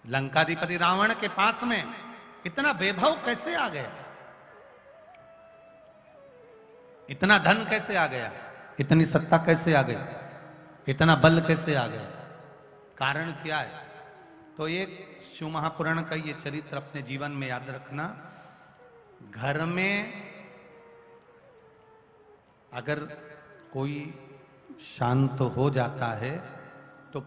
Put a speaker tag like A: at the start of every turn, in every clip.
A: लंकाधिपति रावण के पास में इतना वैभव कैसे आ गया, इतना धन कैसे आ गया, इतनी सत्ता कैसे आ गई, इतना बल कैसे आ गया? कारण क्या है? तो एक शिव महापुराण का ये चरित्र अपने जीवन में याद रखना। घर में अगर कोई शांत हो जाता है तो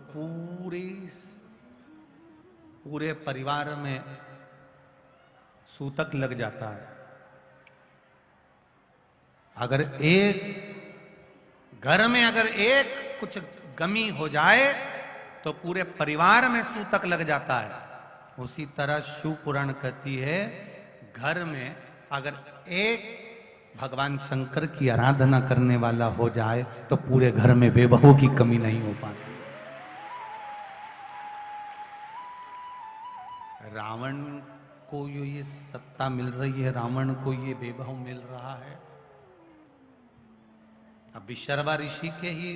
A: पूरे परिवार में सूतक लग जाता है। अगर एक घर में अगर एक कुछ गमी हो जाए तो पूरे परिवार में सूतक लग जाता है। उसी तरह शिव पुराण कहती है, घर में अगर एक भगवान शंकर की आराधना करने वाला हो जाए तो पूरे घर में वैभवों की कमी नहीं हो पाती। रावण को ये सत्ता मिल रही है, रावण को ये वैभव मिल रहा है। अब विशर्वा ऋषि के ही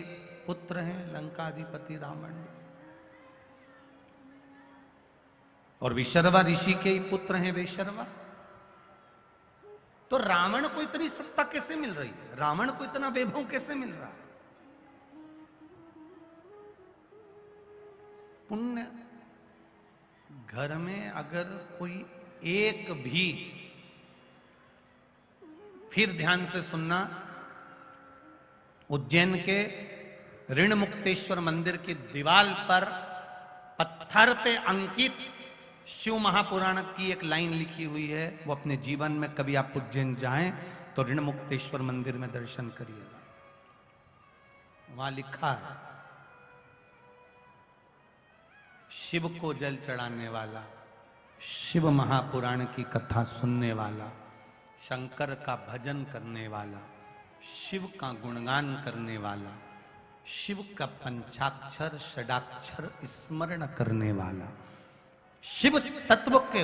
A: पुत्र हैं लंकाधिपति रावण, और विशर्वा ऋषि के ही पुत्र हैं वेशर्वा। तो रावण को इतनी सत्ता कैसे मिल रही है, रावण को इतना वैभव कैसे मिल रहा है? पुण्य घर में अगर कोई एक भी, फिर ध्यान से सुनना, उज्जैन के ऋण मुक्तेश्वर मंदिर की दीवार पर पत्थर पे अंकित शिव महापुराण की एक लाइन लिखी हुई है। वो अपने जीवन में कभी आप उज्जैन जाएं तो ऋण मुक्तेश्वर मंदिर में दर्शन करिएगा। वहां लिखा है, शिव को जल चढ़ाने वाला, शिव महापुराण की कथा सुनने वाला, शंकर का भजन करने वाला, शिव का गुणगान करने वाला, शिव का पंचाक्षर षडाक्षर स्मरण करने वाला, शिव तत्व के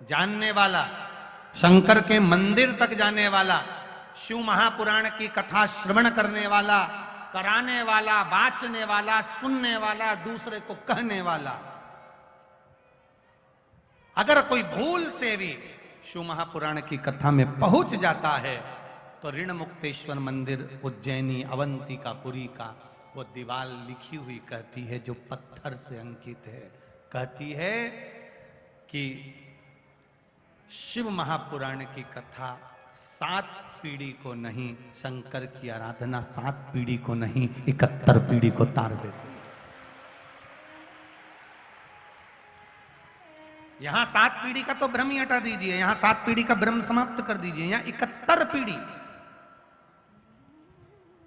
A: जानने वाला, शंकर के मंदिर तक जाने वाला, शिव महापुराण की कथा श्रवण करने वाला, कराने वाला, बाचने वाला, सुनने वाला, दूसरे को कहने वाला, अगर कोई भूल से भी शिव महापुराण की कथा में पहुंच जाता है तो ऋण मुक्तेश्वर मंदिर उज्जैनी अवंतिकापुरी का वो दीवार लिखी हुई कहती है, जो पत्थर से अंकित है, कहती है कि शिव महापुराण की कथा 7 पीढ़ी को नहीं, शंकर की आराधना 7 पीढ़ी को नहीं 71 पीढ़ी को तार देती है। यहां 7 पीढ़ी का तो भ्रम ही हटा दीजिए, यहां 7 पीढ़ी का भ्रम समाप्त कर दीजिए, यहां 71 पीढ़ी,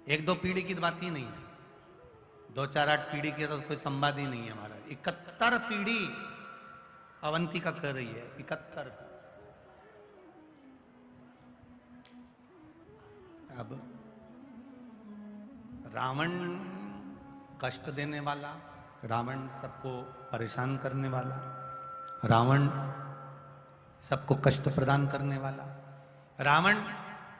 A: 1-2 पीढ़ी की बात ही नहीं है, 2-4-8 पीढ़ी की तो कोई संवाद ही नहीं है हमारा। 71 पीढ़ी अवंतिका कर रही है, 71। अब रावण कष्ट देने वाला, रावण सबको परेशान करने वाला, रावण सबको कष्ट प्रदान करने वाला, रावण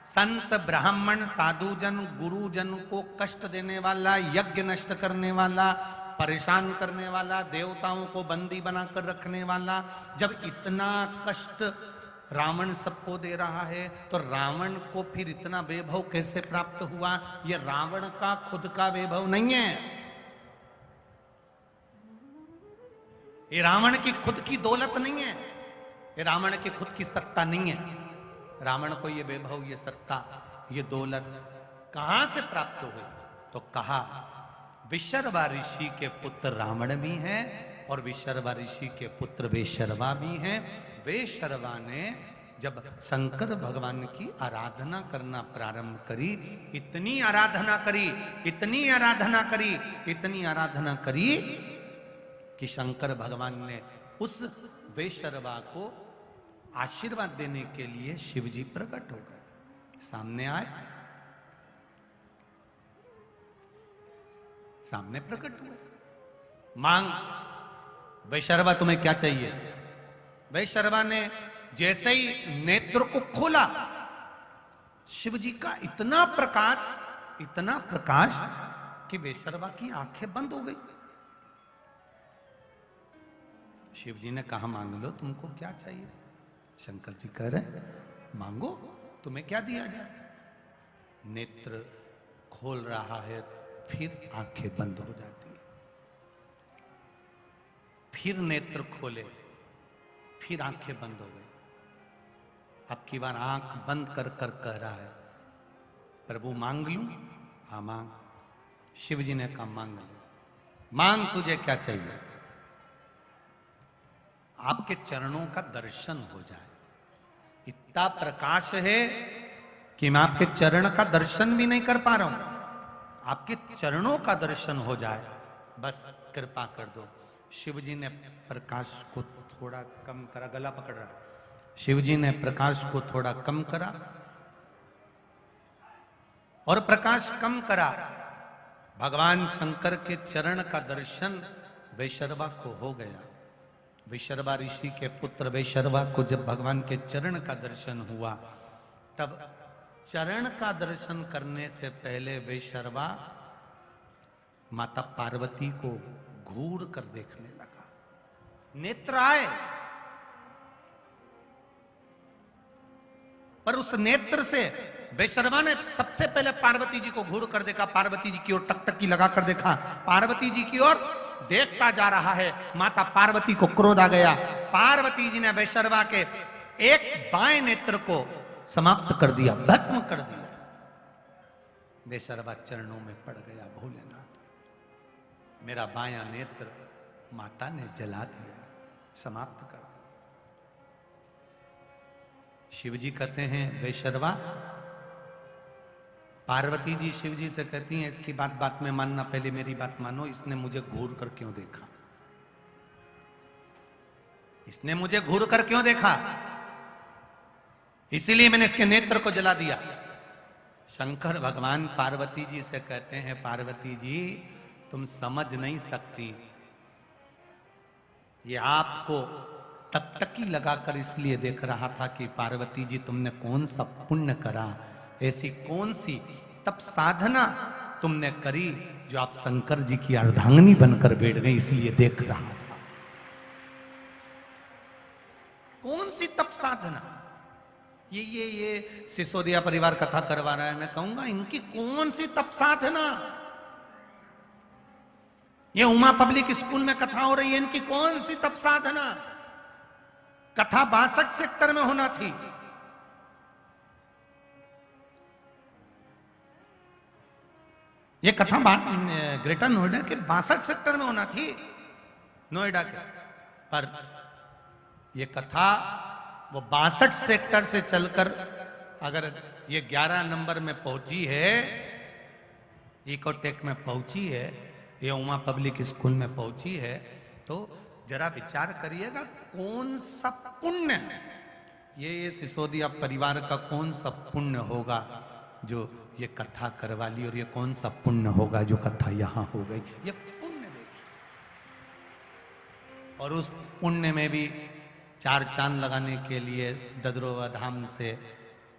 A: संत ब्राह्मण साधुजन गुरुजन को कष्ट देने वाला, यज्ञ नष्ट करने वाला, परेशान करने वाला, देवताओं को बंदी बनाकर रखने वाला। जब इतना कष्ट रावण सबको दे रहा है तो रावण को फिर इतना वैभव कैसे प्राप्त हुआ? ये रावण का खुद का वैभव नहीं है, ये रावण की खुद की दौलत नहीं है, ये रावण की खुद की सत्ता नहीं है। रावण को ये वैभव, ये सत्ता, ये दौलत कहां से प्राप्त हुई? तो कहा विशर्वा ऋषि के पुत्र रावण भी हैं और विशर्वा ऋषि के पुत्र वेशर्वा भी हैं। वेशर्वा ने जब शंकर भगवान की आराधना करना प्रारंभ करी, इतनी आराधना करी, इतनी आराधना करी, इतनी आराधना करी कि शंकर भगवान ने उस वेशर्वा को आशीर्वाद देने के लिए शिवजी प्रकट हो गए, सामने आए, सामने प्रकट हुए। मांग वैशर्वा तुम्हें क्या चाहिए? वैशर्वा ने जैसे ही नेत्र को खोला, शिवजी का इतना प्रकाश कि वैशर्वा की आंखें बंद हो गई। शिव जी ने कहा मांग लो, तुमको क्या चाहिए? शंकर जी कह रहे मांगो, तुम्हें क्या दिया जाए? नेत्र खोल रहा है, फिर आंखें बंद हो जाती है। फिर नेत्र खोले, फिर आंखें बंद हो गई। अब की बार आंख बंद कर कर कह रहा है प्रभु मांग लूं? हाँ मांग। शिव जी ने कहा मांग ले, मांग तुझे क्या चाहिए? आपके चरणों का दर्शन हो जाए। इतना प्रकाश है कि मैं आपके चरण का दर्शन भी नहीं कर पा रहा हूं। आपके चरणों का दर्शन हो जाए, बस कृपा कर दो। शिव जी ने प्रकाश को थोड़ा कम करा, गला पकड़ रहा। शिव जी ने प्रकाश को थोड़ा कम करा, और प्रकाश कम करा। भगवान शंकर के चरण का दर्शन वैशर्वा को हो गया। वैशर्वा ऋषि के पुत्र वैशर्वा को जब भगवान के चरण का दर्शन हुआ, तब चरण का दर्शन करने से पहले वैशर्वा माता पार्वती को घूर कर देखने लगा। नेत्र आए, पर उस नेत्र से वैशर्वा ने सबसे पहले पार्वती जी को घूर कर देखा। पार्वती जी की ओर टकटकी लगा कर देखा। पार्वती जी की ओर देखता जा रहा है। माता पार्वती को क्रोध आ गया। पार्वती जी ने वैशर्वा के एक बाएं नेत्र को समाप्त कर दिया, भस्म कर दिया। वैशर्वा चरणों में पड़ गया, भोलेनाथ मेरा बायां नेत्र माता ने जला दिया, समाप्त कर दिया। शिव जी कहते हैं वैशर्वा, पार्वती जी शिव जी से कहती हैं इसकी बात में मानना, पहले मेरी बात मानो। इसने मुझे घूर कर क्यों देखा? इसने मुझे घूर कर क्यों देखा? इसीलिए मैंने इसके नेत्र को जला दिया। शंकर भगवान पार्वती जी से कहते हैं पार्वती जी तुम समझ नहीं सकती, ये आपको टकटकी लगाकर इसलिए देख रहा था कि पार्वती जी तुमने कौन सा पुण्य करा, ऐसी कौन सी तप साधना तुमने करी जो आप शंकर जी की अर्धांगिनी बनकर बैठ गई, इसलिए देख रहा था। कौन सी तप साधना? ये सिसोदिया परिवार कथा करवा रहा है। मैं कहूंगा इनकी कौन सी तप साधना? ये उमा पब्लिक स्कूल में कथा हो रही है, इनकी कौन सी तप साधना? कथा 62 सेक्टर में होना थी। ये कथा ग्रेटर नोएडा के 62 सेक्टर में होना थी, नोएडा के। पर ये कथा वो 62 सेक्टर से चलकर अगर ये 11 नंबर में पहुंची है, इकोटेक में पहुंची है, ये उमा पब्लिक स्कूल में पहुंची है, तो जरा विचार करिएगा कौन सा पुण्य ये सिसोदिया परिवार का कौन सा पुण्य होगा जो ये कथा करवा ली, और ये कौन सा पुण्य होगा जो कथा यहां हो गई। ये पुण्य देखिए, और उस पुण्य में भी 4 चांद लगाने के लिए ददरोवा धाम से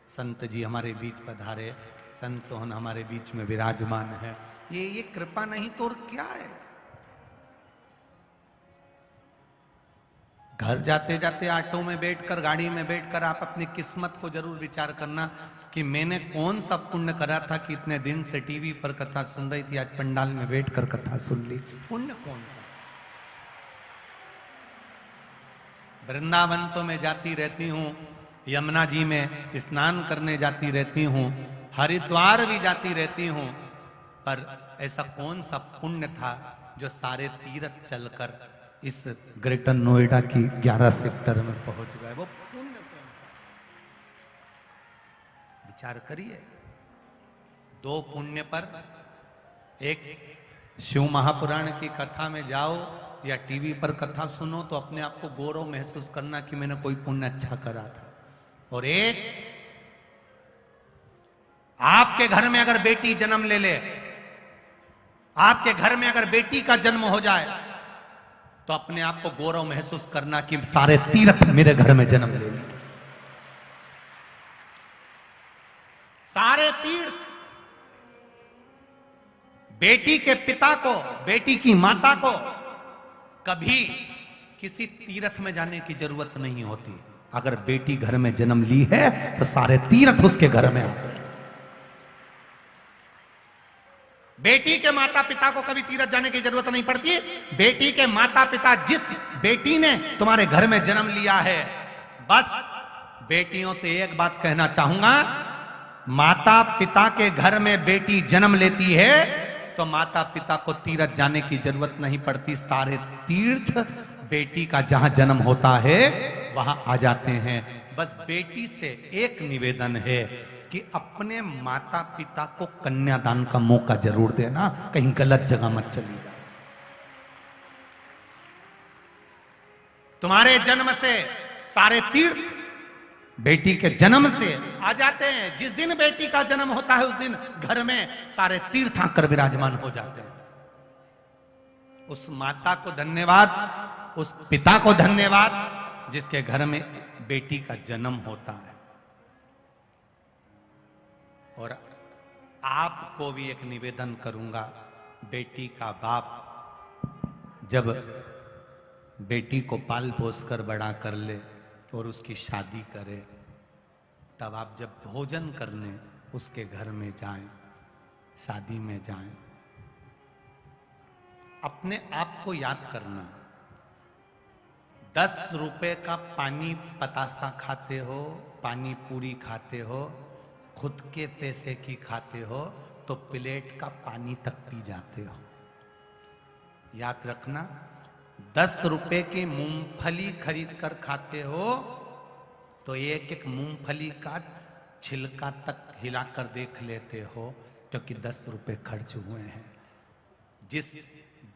A: संत जी हमारे बीच पधारे, संतोहन हमारे बीच में विराजमान है। ये कृपा नहीं तो और क्या है? घर जाते जाते ऑटो में बैठकर, गाड़ी में बैठकर आप अपनी किस्मत को जरूर विचार करना कि मैंने कौन सा पुण्य करा था कि इतने दिन से टीवी पर कथा सुन रही थी, आज पंडाल में बैठकर कथा सुन ली। पुण्य कौन सा? वृंदावन तो मैं जाती रहती हूँ, यमुना जी में स्नान करने जाती रहती हूँ, हरिद्वार भी जाती रहती हूँ, पर ऐसा कौन सा पुण्य था जो सारे तीर्थ चलकर इस ग्रेटर नोएडा की 11 सेक्टर में पहुंच गए? वो पुण्य कौन सा? विचार करिए। 2 पुण्य पर, एक शिव महापुराण की कथा में जाओ या टीवी पर कथा सुनो तो अपने आप को गौरव महसूस करना कि मैंने कोई पुण्य अच्छा करा था, और एक आपके घर में अगर बेटी जन्म ले ले, आपके घर में अगर बेटी का जन्म हो जाए तो अपने आप को गौरव महसूस करना कि सारे तीर्थ मेरे घर में जन्म ले लिए। सारे तीर्थ बेटी के पिता को, बेटी की माता को कभी किसी तीर्थ में जाने की जरूरत नहीं होती। अगर बेटी घर में जन्म ली है तो सारे तीर्थ उसके घर में आते हैं। बेटी के माता पिता को कभी तीर्थ जाने की जरूरत नहीं पड़ती। बेटी के माता पिता, जिस बेटी ने तुम्हारे घर में जन्म लिया है, बस बेटियों से एक बात कहना चाहूंगा, माता पिता के घर में बेटी जन्म लेती है तो माता पिता को तीर्थ जाने की जरूरत नहीं पड़ती। सारे तीर्थ बेटी का जहां जन्म होता है वहां आ जाते हैं। बस बेटी से एक निवेदन है कि अपने माता पिता को कन्यादान का मौका जरूर देना, कहीं गलत जगह मत चली जाए। तुम्हारे जन्म से सारे तीर्थ बेटी के जन्म से आ जाते हैं। जिस दिन बेटी का जन्म होता है उस दिन घर में सारे तीर्थ आकर विराजमान हो जाते हैं। उस माता को धन्यवाद, उस पिता को धन्यवाद जिसके घर में बेटी का जन्म होता है। और आपको भी एक निवेदन करूंगा, बेटी का बाप जब बेटी को पाल पोस कर बड़ा कर ले और उसकी शादी करे, तब आप जब भोजन करने उसके घर में जाएं, शादी में जाएं, अपने आप को याद करना, 10 रुपए का पानी पतासा खाते हो, पानी पूरी खाते हो, खुद के पैसे की खाते हो तो प्लेट का पानी तक पी जाते हो। याद रखना, 10 रुपए की मूंगफली खरीद कर खाते हो तो एक एक मूंगफली का छिलका तक हिलाकर देख लेते हो, क्योंकि 10 रुपए खर्च हुए हैं। जिस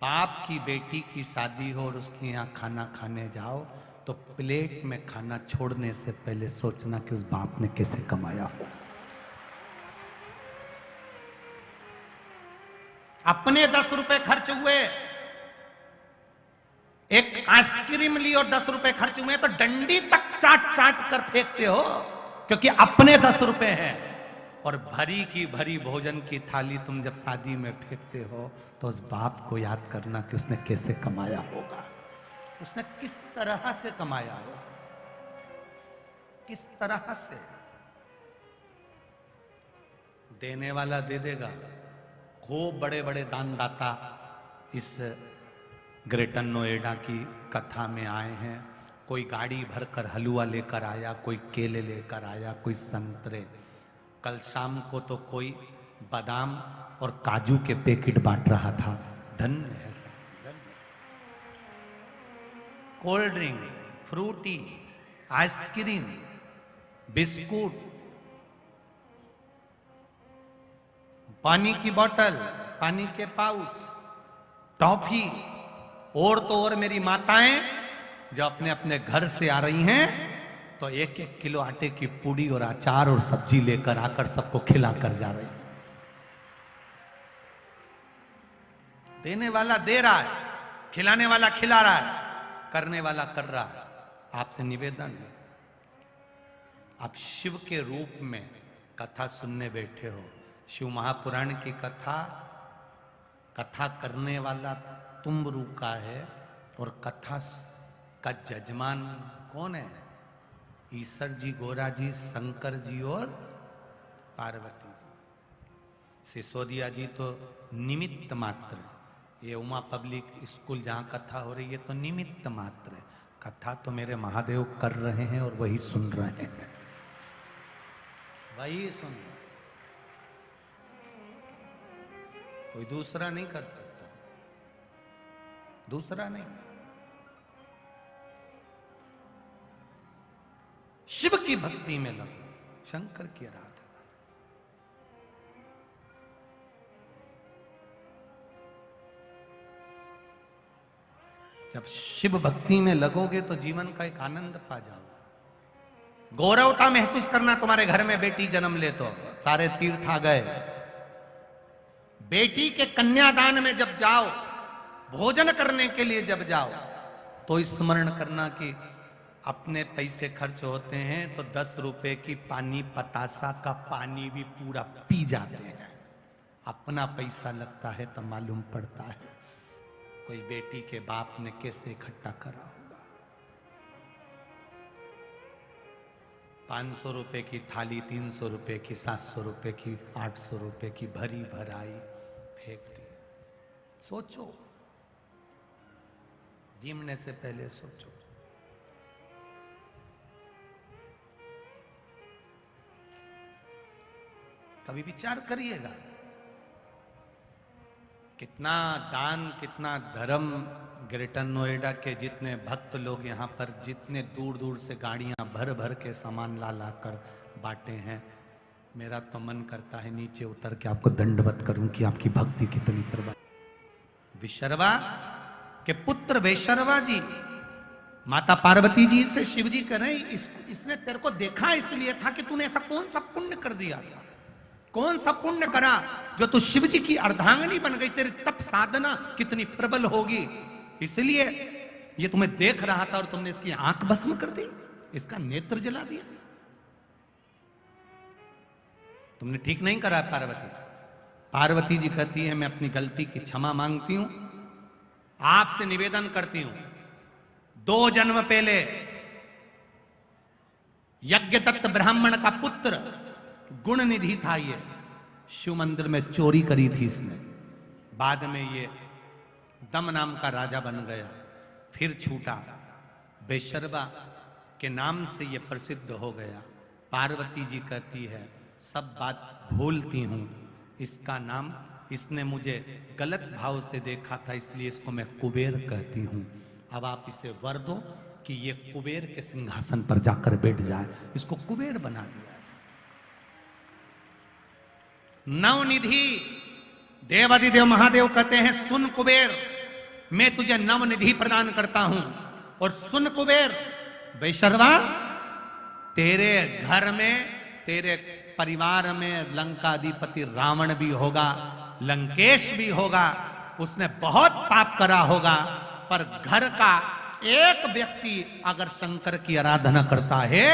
A: बाप की बेटी की शादी हो और उसके यहाँ खाना खाने जाओ तो प्लेट में खाना छोड़ने से पहले सोचना कि उस बाप ने कैसे कमाया हो। अपने 10 रुपए खर्च हुए, एक आइसक्रीम ली और 10 रुपए खर्च हुए तो डंडी तक चाट चाट कर फेंकते हो, क्योंकि अपने 10 रुपए हैं। और भरी की भरी भोजन की थाली तुम जब शादी में फेंकते हो तो उस बाप को याद करना कि उसने कैसे कमाया होगा, उसने किस तरह से कमाया होगा, किस तरह से। देने वाला दे देगा। खूब बड़े बड़े दानदाता इस ग्रेटर नोएडा की कथा में आए हैं। कोई गाड़ी भरकर हलवा लेकर आया, कोई केले लेकर आया, कोई संतरे। कल शाम को तो कोई बादाम और काजू के पैकेट बांट रहा था। धन्य है सब, धन्य। Cold drink, Frooti, ice cream, biscuit, पानी की बोतल, पानी के पाउच, टॉफी, और तो और मेरी माताएं जो अपने अपने घर से आ रही हैं तो 1-1 किलो आटे की पूड़ी और अचार और सब्जी लेकर आकर सबको खिला कर जा रही हैं। देने वाला दे रहा है, खिलाने वाला खिला रहा है, करने वाला कर रहा है। आपसे निवेदन है, आप शिव के रूप में कथा सुनने बैठे हो। शिव महापुराण की कथा करने वाला तुमरू का है और कथा का जजमान कौन है? ईश्वर जी, गोरा जी, शंकर जी और पार्वती जी। सिसोदिया जी तो निमित्त मात्र है। ये उमा पब्लिक स्कूल जहां कथा हो रही है तो निमित्त मात्र है। कथा तो मेरे महादेव कर रहे हैं और वही सुन रहे हैं, वही सुन रहे हैं। कोई दूसरा नहीं कर सकता, दूसरा नहीं। शिव की भक्ति में लगो, शंकर की आराधना। जब शिव भक्ति में लगोगे तो जीवन का एक आनंद पा जाओ। गौरवता महसूस करना, तुम्हारे घर में बेटी जन्म ले तो सारे तीर्थ आ गए। बेटी के कन्यादान में जब जाओ, भोजन करने के लिए जब जाओ तो स्मरण करना कि अपने पैसे खर्च होते हैं तो 10 रुपए की पानी पतासा का पानी भी पूरा पी जाते हैं। अपना पैसा लगता है तो मालूम पड़ता है कोई बेटी के बाप ने कैसे इकट्ठा करा होगा। 500 रुपए की थाली, 300 रुपए की, 700 रुपए की, 800 रुपए की भरी भराई फेंक दी। सोचो, गिनने से पहले सोचो। कभी विचार करिएगा, कितना दान, कितना धर्म। ग्रेटर नोएडा के जितने भक्त लोग यहाँ पर जितने दूर दूर से गाड़ियां भर भर के सामान ला ला कर बांटे हैं, मेरा तो मन करता है नीचे उतर के आपको दंडवत करूं कि आपकी भक्ति कितनी प्रबल। विशर्वा के पुत्र वैशर्वा जी माता पार्वती जी से शिव जी कह रहे इसने तेरे को देखा इसलिए था कि तूने ऐसा कौन सा पुण्य कर दिया था, कौन सा पुण्य करा जो तू शिव जी की अर्धांगिनी बन गई, तेरी तप साधना कितनी प्रबल होगी, इसलिए ये तुम्हें देख रहा था और तुमने इसकी आंख भस्म कर दी, इसका नेत्र जला दिया। तुमने ठीक नहीं करा पार्वती। पार्वती जी कहती है मैं अपनी गलती की क्षमा मांगती हूं, आपसे निवेदन करती हूं, 2 जन्म पहले यज्ञदत्त ब्राह्मण का पुत्र गुण निधि था, ये शिव मंदिर में चोरी करी थी इसने, बाद में ये दम नाम का राजा बन गया, फिर छूटा, वैशर्वा के नाम से ये प्रसिद्ध हो गया। पार्वती जी कहती है सब बात भूलती हूं, इसका नाम, इसने मुझे गलत भाव से देखा था इसलिए इसको मैं कुबेर कहती हूं। अब आप इसे वर दो कि ये कुबेर के सिंहासन पर जाकर बैठ जाए, इसको कुबेर बना दिया। नवनिधि, देवादिदेव महादेव कहते हैं सुन कुबेर, मैं तुझे नवनिधि प्रदान करता हूं, और सुन कुबेर वैशर्वा, तेरे घर में, तेरे परिवार में लंकाधिपति रावण भी होगा, लंकेश भी होगा, उसने बहुत पाप करा होगा, पर घर का एक व्यक्ति अगर शंकर की आराधना करता है,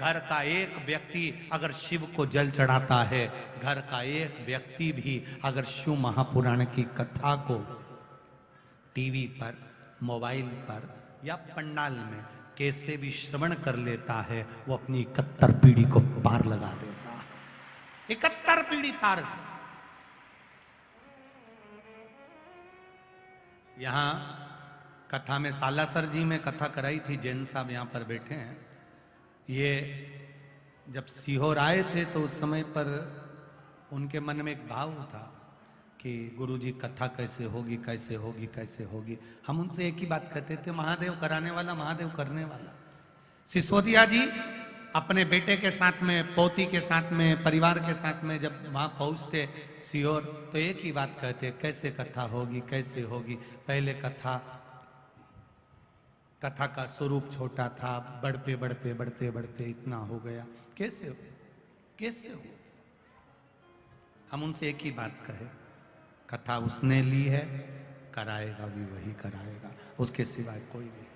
A: घर का एक व्यक्ति अगर शिव को जल चढ़ाता है, घर का एक व्यक्ति भी अगर शिव महापुराण की कथा को टीवी पर, मोबाइल पर या पंडाल में कैसे भी श्रवण कर लेता है, वो अपनी 71 पीढ़ी को पार लगा देता है। 71 पीढ़ी पार। यहां कथा में सालासर जी में कथा कराई थी, जैन साहब यहां पर बैठे हैं। ये जब सीहोर आए थे तो उस समय पर उनके मन में एक भाव था कि गुरुजी कथा कैसे होगी, कैसे होगी, कैसे होगी। हम उनसे एक ही बात कहते थे, महादेव कराने वाला, महादेव करने वाला। सिसोदिया जी अपने बेटे के साथ में, पोती के साथ में, परिवार के साथ में जब वहां पहुंचते सीहोर, तो एक ही बात कहते, कैसे कथा होगी, कैसे होगी। पहले कथा का स्वरूप छोटा था, बढ़ते बढ़ते बढ़ते बढ़ते इतना हो गया, कैसे हो, कैसे हो। हम उनसे एक ही बात कहे, कथा उसने ली है, कराएगा भी वही कराएगा, उसके सिवाय कोई नहीं।